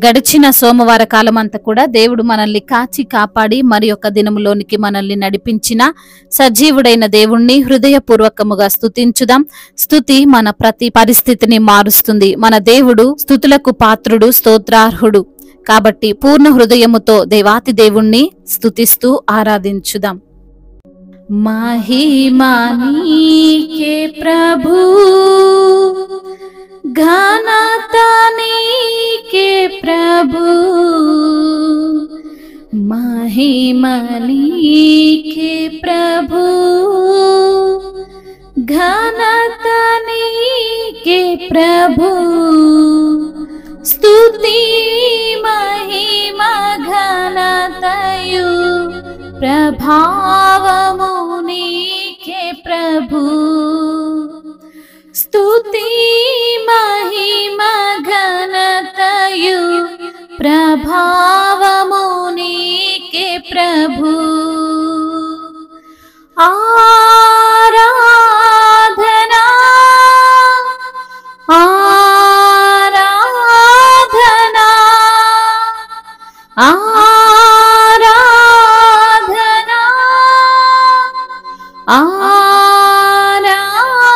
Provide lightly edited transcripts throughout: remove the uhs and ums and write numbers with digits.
గడిచిన సోమవార కాలం అంతా కూడా దేవుడు మనల్ని కాచి కాపాడి మరి యొక్క దినములోనికి మనల్ని నడిపించిన సజీవుడైన దేవుణ్ణి హృదయపూర్వకముగా స్తుతించుదాం. స్తుతి మన ప్రతి పరిస్థితిని మారుస్తుంది. మన దేవుడు స్తుతులకు పాత్రుడు, స్తోత్రార్హుడు. కాబట్టి పూర్ణ హృదయముతో దేవాతి దేవుణ్ణి స్తుతిస్తూ ఆరాధించుదాం. మహిమా నీకే ప్రభు, ఘనత నీకే ప్రభు, మహిమ నీకే ప్రభు, ఘనత నీకే ప్రభు, స్తుతి మహిమ ఘనతయు ప్రభావము నీకే ప్రభు, స్తుతి మహిమ ఘనతయు ప్రభావము నీకే ప్రభు, ఆరాధనా ఆరాధనా ఆరాధనా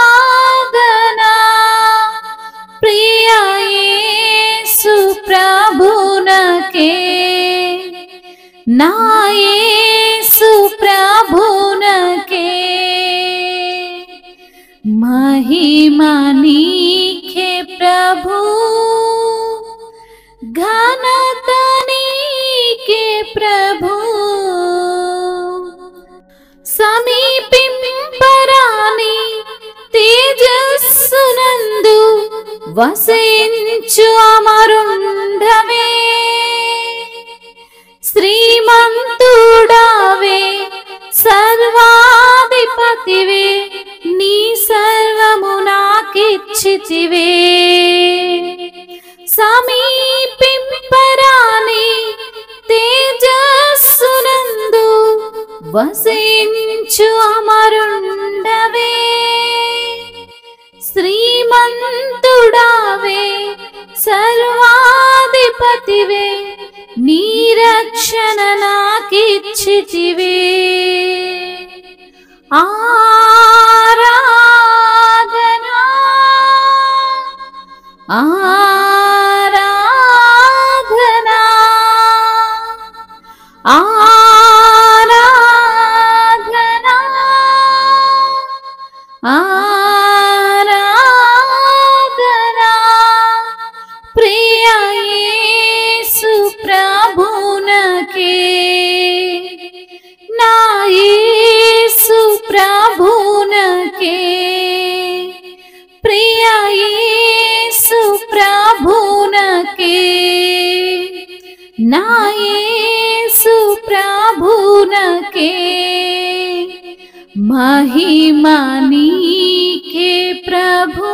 ఆరాధనా ప్రియ యేసు ప్రభునకే, నా యేసు ప్రభునకే, మహిమ నీకే ప్రభు, ఘనత నీకే ప్రభు, సమీపింపరాని తేజస్సునందు వసించు అమరుండవే, శ్రీమంతుడావే సర్వాధిపతివే, నీ సర్వము నాకిచ్చితివే, సమీపింపరాని తేజస్సునందు వసించు అమరుండవే, శ్రీమంతుడావే సర్వాధిపతివే, నీ రక్షణ నాకిచ్చితివే, ఆరాధనా ఆరాధనా ఆరాధనా ఆరాధనా ప్రియ యేసు ప్రభునకే, నా యేసు ప్రభునకే, ప్రియ యేసు ప్రభునకే, నా యేసు ప్రభునకే, మహిమ నీకే ప్రభు,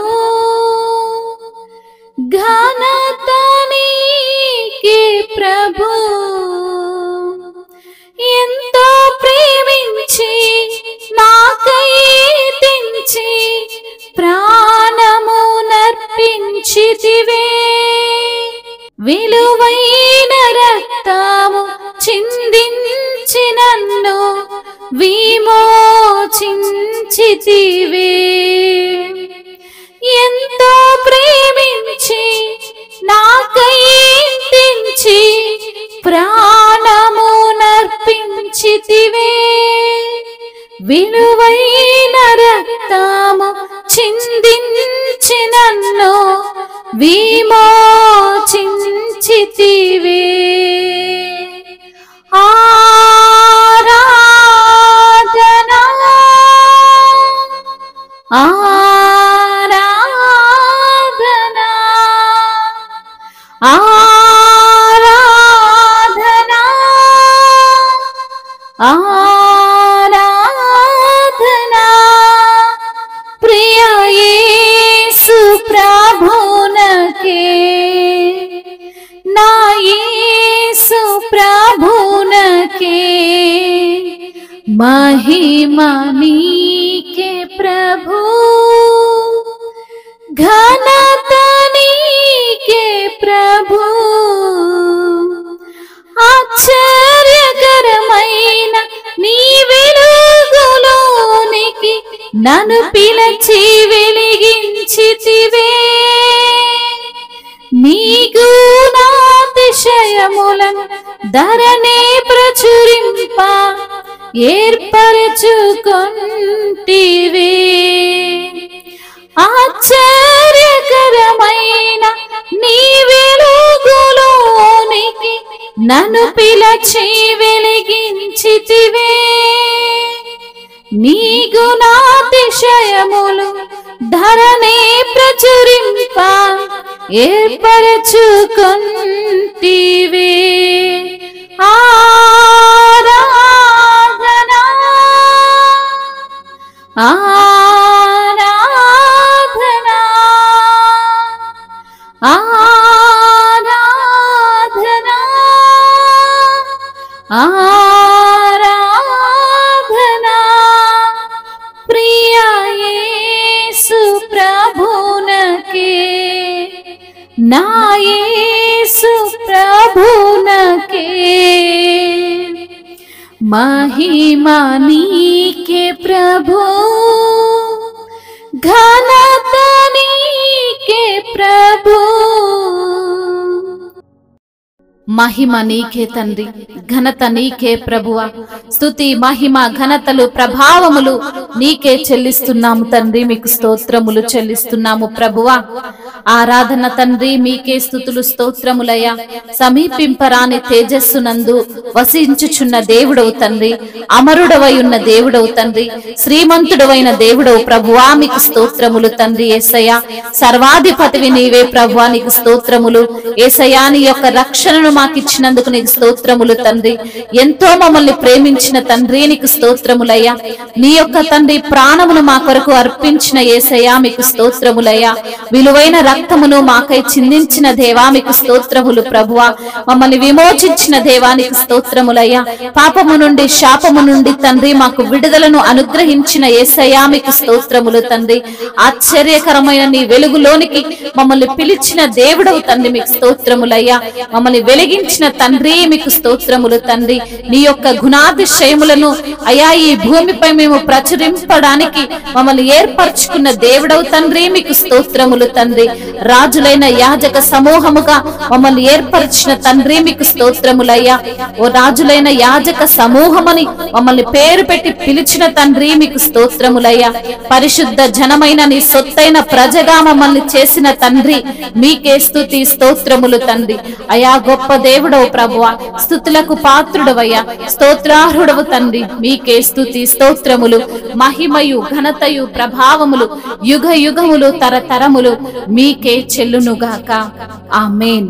ఘనత నీకే ప్రభు, ఎంతో ప్రేమించి నాకై తెంచి ప్రాణము నర్పించితివే, విలువైన రక్తము చిందించి నన్ను విమోచించితివే, ఎంతో ప్రేమించి నాకై తెంచి ప్రాణము నర్పించితివే, విలువైన రక్తము చిందించి నన్ను విమోచించితివే, ఆరాధనా ఆరాధనా ఆరాధనా ఆరాధనా ప్రియ యేసు ప్రభునకే, నా యేసు ప్రభునకే, మహిమ నీకే ప్రభు, ఘనత నీకే ప్రభు, నన్ను పిలిచి వెలిగించితివే. నీకు నాతిశయములను ధరణి ప్రచురింప ఏర్పరచుకొంటివే. ఆశ్చర్యకరమైన నీ వెలుగులోనికి నన్ను పిలిచి వెలిగించితివే. నీ గుణాతిశయములు ధరణి ప్రచురింప ఏర్పరచుకొంటివే. ఆరాధనా ఆరాధనా ఆరాధనా ఆరాధనా. ప్రియ యేసు ప్రభునకే, నా యేసు ప్రభునకే, మహిమ నీకే ప్రభు, ఘనత నీకే ప్రభు. మహిమ నీకే తండ్రి, ఘనత నీకే ప్రభువా. స్తుతి మహిమ ఘనతలు ప్రభావములు నీకే చెల్లిస్తున్నాము తండ్రి. మీకు స్తోత్రములు చెల్లిస్తున్నాము ప్రభువా. ఆరాధన తండ్రి మీకే స్తుతులు స్తోత్రములయ్యా. సమీపింపరాని తేజస్సునందు వసించుచున్న దేవుడవు తండ్రి, అమరుడవై ఉన్న దేవుడవు తండ్రి, శ్రీమంతుడవైన దేవుడవు ప్రభువా. మీకు స్తోత్రములు తండ్రి యేసయ్యా. సర్వాధిపతివి నీవే ప్రభువా, నీకు స్తోత్రములు యేసయ్యా. నీ యొక్క రక్షణను మాకిచ్చినందుకు నీకు స్తోత్రములు తండ్రి. ఎంతో మమ్మల్ని ప్రేమించిన తండ్రి నీకు స్తోత్రములయ్యా. నీ యొక్క తండ్రి ప్రాణమును మా కొరకు అర్పించిన యేసయ్యా మీకు స్తోత్రములయ్యా. విలువైన రక్తమును మాకై చిందించిన దేవా మీకు స్తోత్రములు ప్రభువా. మమ్మల్ని విమోచించిన దేవానికి స్తోత్రములయ్యా. పాపము నుండి శాపము నుండి తండ్రి మాకు విడుదలను అనుగ్రహించిన యేసయ్యా మీకు స్తోత్రములు తండ్రి. ఆశ్చర్యకరమైన నీ వెలుగులోనికి మమ్మల్ని పిలిచిన దేవుడవు తండ్రి మీకు స్తోత్రములయ్యా. మమ్మల్ని వెలిగించిన తండ్రి మీకు స్తోత్రములు తండ్రి. నీ యొక్క గుణాతిశయములను అయా ఈ భూమిపై మేము ప్రచురింపడానికి మమ్మల్ని ఏర్పరచుకున్న దేవుడవు తండ్రి మీకు స్తోత్రములు తండ్రి. రాజులైన యాజక సమూహముగా మమ్మల్ని ఏర్పరిచిన తండ్రి మీకు స్తోత్రములయ్యా. ఓ రాజులైన యాజక సమూహమని మమ్మల్ని పేరు పెట్టి పిలిచిన తండ్రి మీకు స్తోత్రములయ్యా. పరిశుద్ధ జనమైన నీ సొత్తైన ప్రజగా మమ్మల్ని చేసిన తండ్రి మీకే స్తుతి స్తోత్రములు తండ్రి. అయా గొప్ప దేవుడవు ప్రభువా, స్తుతులకు పాత్రుడవయ్యా, స్తోత్రార్హుడవు తండ్రి. మీకే స్తుతి స్తోత్రములు, మహిమయు ఘనతయు ప్రభావములు యుగ యుగములు తరతరములు మీకే చెల్లునుగాక. ఆమేన్.